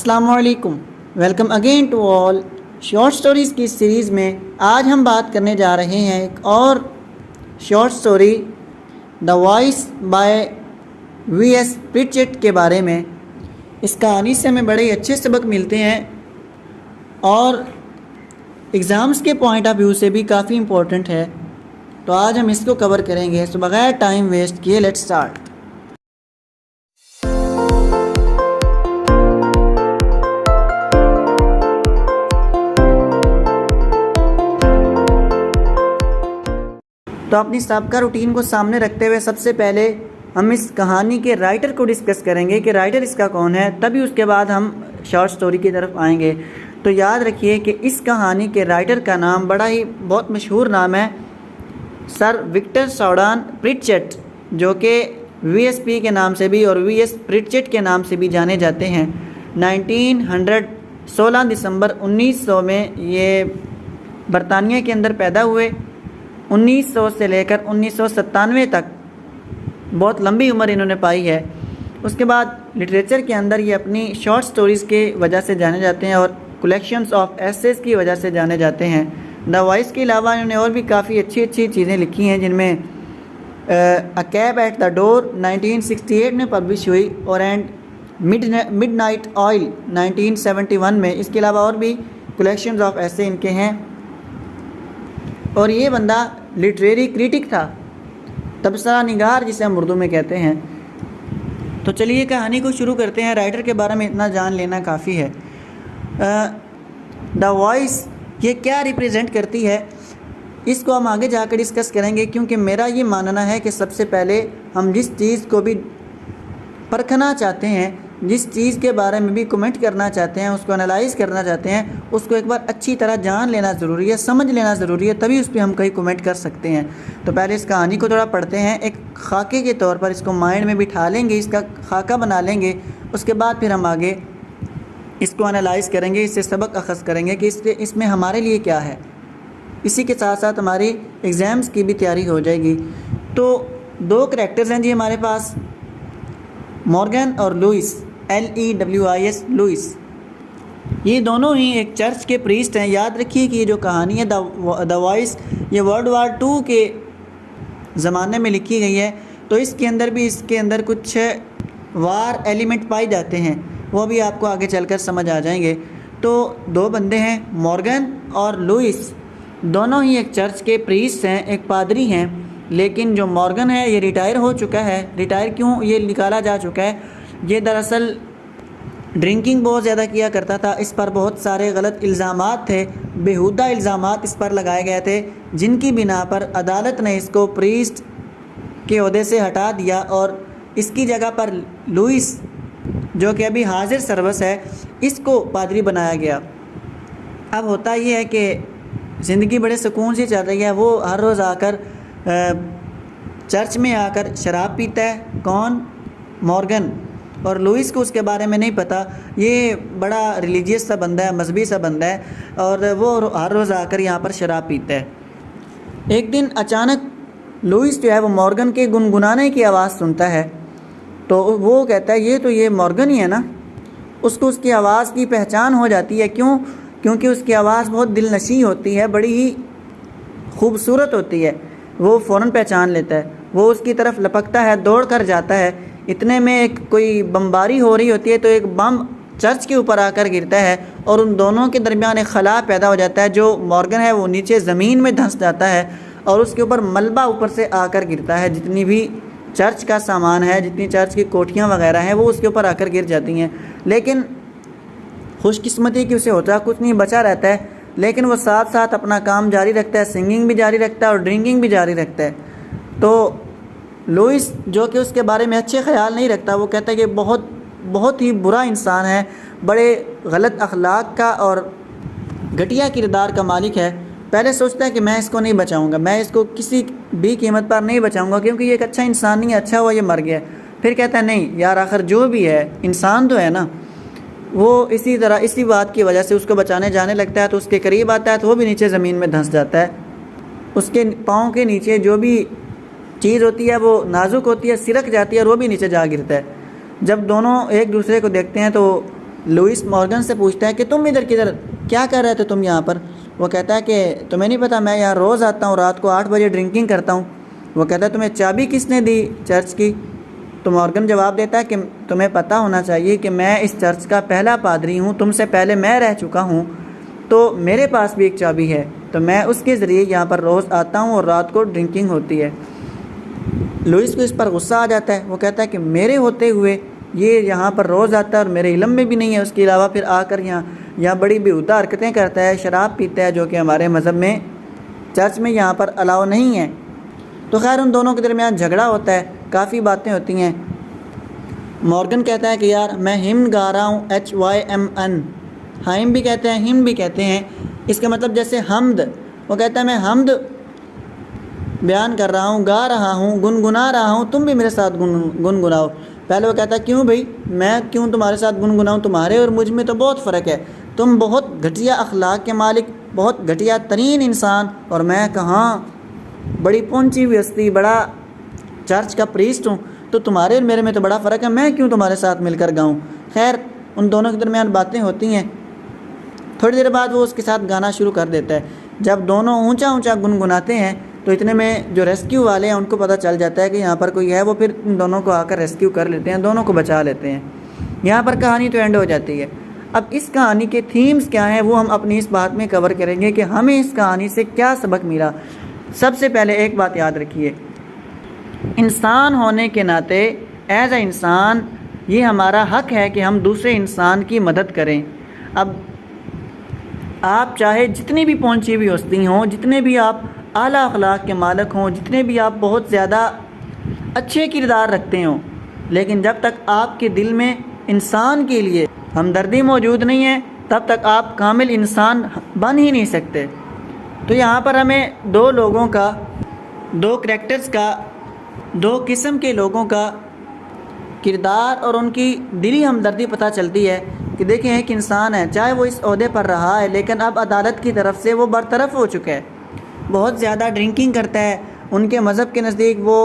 अस्सलामुअलैकुम, welcome again to all. Short stories की series में आज हम बात करने जा रहे हैं एक और short story the voice by V S. Pritchett के बारे में। इस कहानी से हमें बड़े अच्छे सबक मिलते हैं और एग्ज़ाम्स के पॉइंट ऑफ व्यू से भी काफ़ी इम्पोर्टेंट है, तो आज हम इसको कवर करेंगे। तो बगैर टाइम वेस्ट किए लेट्स स्टार्ट। तो अपनी सबका रूटीन को सामने रखते हुए सबसे पहले हम इस कहानी के राइटर को डिस्कस करेंगे कि राइटर इसका कौन है, तभी उसके बाद हम शॉर्ट स्टोरी की तरफ आएंगे। तो याद रखिए कि इस कहानी के राइटर का नाम बहुत मशहूर नाम है, सर विक्टर सॉर्डन प्रिचेट, जो कि वीएसपी के नाम से भी और वीएस प्रिचेट के नाम से भी जाने जाते हैं। 16 दिसंबर 1900 में ये बरतानिया के अंदर पैदा हुए। 1900 से लेकर 1997 तक बहुत लंबी उम्र इन्होंने पाई है। उसके बाद लिटरेचर के अंदर ये अपनी शॉर्ट स्टोरीज़ के वजह से जाने जाते हैं और कलेक्शंस ऑफ एसेस की वजह से जाने जाते हैं। द वॉइस के अलावा इन्होंने और भी काफ़ी अच्छी अच्छी चीज़ें लिखी हैं, जिनमें a cab at the door 1968 में पब्लिश हुई और एंड मिडनाइट ऑयल 1971 में। इसके अलावा और भी कलेक्शंस ऑफ ऐसे इनके हैं और ये बंदा लिटरेरी क्रिटिक था, तबसरा निगार जिसे हम उर्दू में कहते हैं। तो चलिए कहानी को शुरू करते हैं। राइटर के बारे में इतना जान लेना काफ़ी है। द वॉइस ये क्या रिप्रेजेंट करती है, इसको हम आगे जाकर डिस्कस करेंगे, क्योंकि मेरा ये मानना है कि सबसे पहले हम जिस चीज़ को भी परखना चाहते हैं, जिस चीज़ के बारे में भी कमेंट करना चाहते हैं, उसको एनालाइज़ करना चाहते हैं, उसको एक बार अच्छी तरह जान लेना ज़रूरी है, समझ लेना ज़रूरी है, तभी उस पर हम कहीं कमेंट कर सकते हैं। तो पहले इस कहानी को थोड़ा पढ़ते हैं, एक खाके के तौर पर इसको माइंड में बिठा लेंगे, इसका खाका बना लेंगे। उसके बाद फिर हम आगे इसको एनालाइज़ करेंगे, इससे सबक अखज़ करेंगे कि इसमें हमारे लिए क्या है। इसी के साथ साथ हमारी एग्ज़ाम्स की भी तैयारी हो जाएगी। तो दो करैक्टर्स हैं जी हमारे पास, मॉर्गन और लुइस, LEWIS लुइस। ये दोनों ही एक चर्च के प्रीस्ट हैं। याद रखिए कि ये जो कहानी है द वॉइस, ये वर्ल्ड वार 2 के ज़माने में लिखी गई है, तो इसके अंदर कुछ वार एलिमेंट पाए जाते हैं, वो भी आपको आगे चलकर समझ आ जाएंगे। तो दो बंदे हैं, मॉर्गन और लुइस, दोनों ही एक चर्च के प्रीस्ट हैं, एक पादरी हैं। लेकिन जो मॉर्गन है ये रिटायर हो चुका है। रिटायर क्यों ये निकाला जा चुका है, ये दरअसल ड्रिंकिंग बहुत ज़्यादा किया करता था। इस पर बहुत सारे गलत इल्ज़ामात थे, बेहुदा इल्ज़ामात इस पर लगाए गए थे, जिनकी बिना पर अदालत ने इसको प्रीस्ट के ओहदे से हटा दिया और इसकी जगह पर लुइस, जो कि अभी हाजिर सर्वस है, इसको पादरी बनाया गया। अब होता ये है कि ज़िंदगी बड़े सुकून से चल रही है। वो हर रोज़ आकर चर्च में आकर शराब पीता है। कौन? मॉर्गन। और लुइस को उसके बारे में नहीं पता। ये बड़ा रिलीजियस सा बंदा है, मजहबी सा बंदा है, और वो हर रोज़ आकर यहाँ पर शराब पीता है। एक दिन अचानक लुइस जो है वो मॉर्गन के गुनगुनाने की आवाज़ सुनता है, तो वो कहता है ये मॉर्गन ही है ना। उसको उसकी आवाज़ की पहचान हो जाती है। क्यों? क्योंकि उसकी आवाज़ बहुत दिलनशी होती है, बड़ी ही खूबसूरत होती है। वो फ़ौरन पहचान लेता है, वो उसकी तरफ लपकता है, दौड़ कर जाता है। इतने में एक कोई बमबारी हो रही होती है, तो एक बम चर्च के ऊपर आकर गिरता है और उन दोनों के दरमियान एक खला पैदा हो जाता है। जो मॉर्गन है वो नीचे ज़मीन में धंस जाता है और उसके ऊपर मलबा ऊपर से आकर गिरता है। जितनी भी चर्च का सामान है, जितनी चर्च की कोठियाँ वगैरह हैं, वो उसके ऊपर आकर गिर जाती हैं। लेकिन खुशकिस्मती कि उसे होता कुछ नहीं, बचा रहता है। लेकिन वो साथ साथ अपना काम जारी रखता है, सिंगिंग भी जारी रखता है और ड्रिंकिंग भी जारी रखता है। तो लुइस, जो कि उसके बारे में अच्छे ख्याल नहीं रखता, वो कहता है कि बहुत ही बुरा इंसान है, बड़े गलत अखलाक का और घटिया किरदार का मालिक है। पहले सोचता है कि मैं इसको नहीं बचाऊंगा, मैं इसको किसी भी कीमत पर नहीं बचाऊंगा, क्योंकि ये एक अच्छा इंसान नहीं है, अच्छा हुआ ये मर गया। फिर कहता है नहीं यार, आखिर जो भी है इंसान तो है ना। वो इसी बात की वजह से उसको बचाने जाने लगता है। तो उसके करीब आता है तो वो भी नीचे ज़मीन में धंस जाता है। उसके पाँव के नीचे जो भी चीज़ होती है वो नाजुक होती है, सिरक जाती है और वो भी नीचे जा गिरता है। जब दोनों एक दूसरे को देखते हैं तो लुइस मॉर्गन से पूछता है कि तुम इधर किधर, क्या कर रहे थे तुम यहाँ पर। वो कहता है कि तुम्हें नहीं पता, मैं यहाँ रोज़ आता हूँ, रात को 8 बजे ड्रिंकिंग करता हूँ। वो कहता है तुम्हें चाबी किसने दी चर्च की। तो मॉर्गन जवाब देता है कि तुम्हें पता होना चाहिए कि मैं इस चर्च का पहला पादरी हूँ, तुमसे पहले मैं रह चुका हूँ, तो मेरे पास भी एक चाबी है, तो मैं उसके ज़रिए यहाँ पर रोज़ आता हूँ और रात को ड्रिंकिंग होती है। लुइस को इस पर गुस्सा आ जाता है। वो कहता है कि मेरे होते हुए ये यहाँ पर रोज़ आता है और मेरे इल्म में भी नहीं है, उसके अलावा फिर आकर यहाँ बड़ी बेहुदा हरकतें करता है, शराब पीता है, जो कि हमारे मज़हब में चर्च में यहाँ पर अलाउ नहीं है। तो खैर उन दोनों के दरमियान झगड़ा होता है, काफ़ी बातें होती हैं। मॉर्गन कहता है कि यार मैं हिम गा रहा हूँ, HYMN, हाइम भी कहते हैं, हिम भी कहते हैं, इसका मतलब जैसे हमद। वो कहता है मैं हमद बयान कर रहा हूँ, गा रहा हूँ, गुनगुना रहा हूँ, तुम भी मेरे साथ गुनगुनाओ। पहले वो कहता है क्यों भाई, मैं क्यों तुम्हारे साथ गुनगुनाऊँ, तुम्हारे और मुझ में तो बहुत फ़र्क है, तुम बहुत घटिया अखलाक के मालिक, बहुत घटिया तरीन इंसान, और मैं कहाँ बड़ी पहुंची हुई हस्ती, बड़ा चर्च का प्रीस्ट हूँ, तो तुम्हारे और मेरे में तो बड़ा फ़र्क है, मैं क्यों तुम्हारे साथ मिलकर गाऊँ। खैर उन दोनों के दरमियान बातें होती हैं। थोड़ी देर बाद वो उसके साथ गाना शुरू कर देता है। जब दोनों ऊंचा ऊंचा गुनगुनाते हैं तो इतने में जो रेस्क्यू वाले हैं उनको पता चल जाता है कि यहाँ पर कोई है। वो फिर इन दोनों को आकर रेस्क्यू कर लेते हैं, दोनों को बचा लेते हैं। यहाँ पर कहानी तो एंड हो जाती है। अब इस कहानी के थीम्स क्या हैं वो हम अपनी इस बात में कवर करेंगे कि हमें इस कहानी से क्या सबक मिला। सबसे पहले एक बात याद रखिए, इंसान होने के नाते एज ए इंसान ये हमारा हक है कि हम दूसरे इंसान की मदद करें। अब आप चाहे जितनी भी पहुंची हुई हस्ती हों, जितने भी आप आला अखलाक के मालिक हों, जितने भी आप बहुत ज़्यादा अच्छे किरदार रखते हों, लेकिन जब तक आपके दिल में इंसान के लिए हमदर्दी मौजूद नहीं है तब तक आप कामिल इंसान बन ही नहीं सकते। तो यहाँ पर हमें दो लोगों का, दो करैक्टर्स का, दो किस्म के लोगों का किरदार और उनकी दिली हमदर्दी पता चलती है कि देखें एक इंसान है, चाहे वो इस ओहदे पर रहा है लेकिन अब अदालत की तरफ से वो बरतरफ हो चुका है, बहुत ज़्यादा ड्रिंकिंग करता है, उनके मज़हब के नज़दीक वो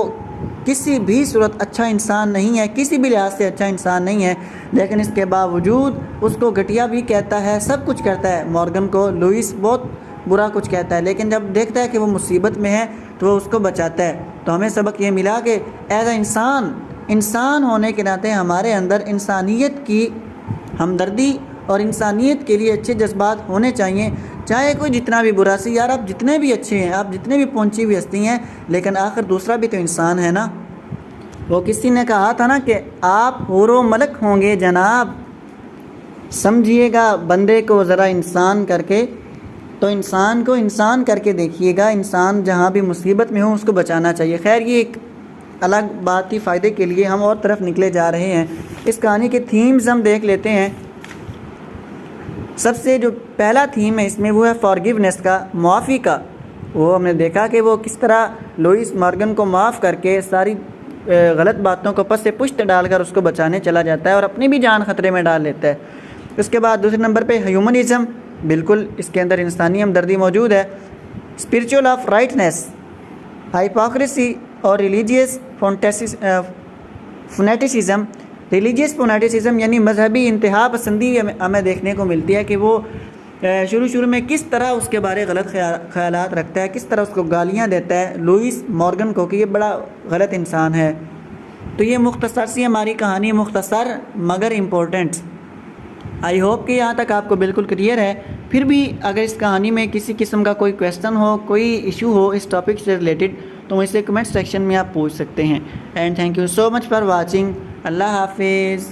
किसी भी सूरत अच्छा इंसान नहीं है, किसी भी लिहाज से अच्छा इंसान नहीं है, लेकिन इसके बावजूद उसको घटिया भी कहता है, सब कुछ करता है। मॉर्गन को लुइस बहुत बुरा कुछ कहता है, लेकिन जब देखता है कि वो मुसीबत में है तो वो उसको बचाता है। तो हमें सबक ये मिला कि एज ए इंसान होने के नाते हमारे अंदर इंसानियत की हमदर्दी और इंसानियत के लिए अच्छे जज्बात होने चाहिए। चाहे कोई जितना भी बुरा सी, यार आप जितने भी अच्छे हैं, आप जितने भी पहुंची हुई हस्ती हैं, लेकिन आखिर दूसरा भी तो इंसान है ना। वो किसी ने कहा था ना कि आप हुरो मलक होंगे जनाब, समझिएगा बंदे को ज़रा इंसान करके, तो इंसान को इंसान करके देखिएगा। इंसान जहाँ भी मुसीबत में हो उसको बचाना चाहिए। खैर ये एक अलग बात ही, फ़ायदे के लिए हम और तरफ निकले जा रहे हैं। इस कहानी के थीम्स हम देख लेते हैं। सबसे जो पहला थीम है इसमें वो है फॉरगिवनेस का, मुआफ़ी का। वो हमने देखा कि वो किस तरह लुइस मॉर्गन को माफ़ करके सारी गलत बातों को पस से पुश्त डालकर उसको बचाने चला जाता है और अपनी भी जान ख़तरे में डाल लेता है। उसके बाद दूसरे नंबर पे ह्यूमनिज़म, बिल्कुल इसके अंदर इंसानी हमदर्दी मौजूद है। स्पिरिचुअल ऑफ राइटनेस, हाइपोक्रेसी और रिलीजियस फोनेटिसिज्म। रिलीजियस फोनेटिसिज्म यानी मजहबी इंतहा पसंदी हमें देखने को मिलती है कि वो शुरू में किस तरह उसके बारे गलत ख्यालात रखता है, किस तरह उसको गालियाँ देता है लुइस मॉर्गन को कि ये बड़ा गलत इंसान है। तो ये मुख्तसर सी हमारी कहानी, मुख्तसर मगर इम्पोर्टेंट। आई होप कि यहाँ तक आपको बिल्कुल क्लियर है। फिर भी अगर इस कहानी में किसी किस्म का कोई क्वेश्चन हो, कोई इशू हो इस टॉपिक से रिलेटेड, तो मुझसे कमेंट सेक्शन में आप पूछ सकते हैं। And thank you so much for watching. अल्लाह हाफिज़।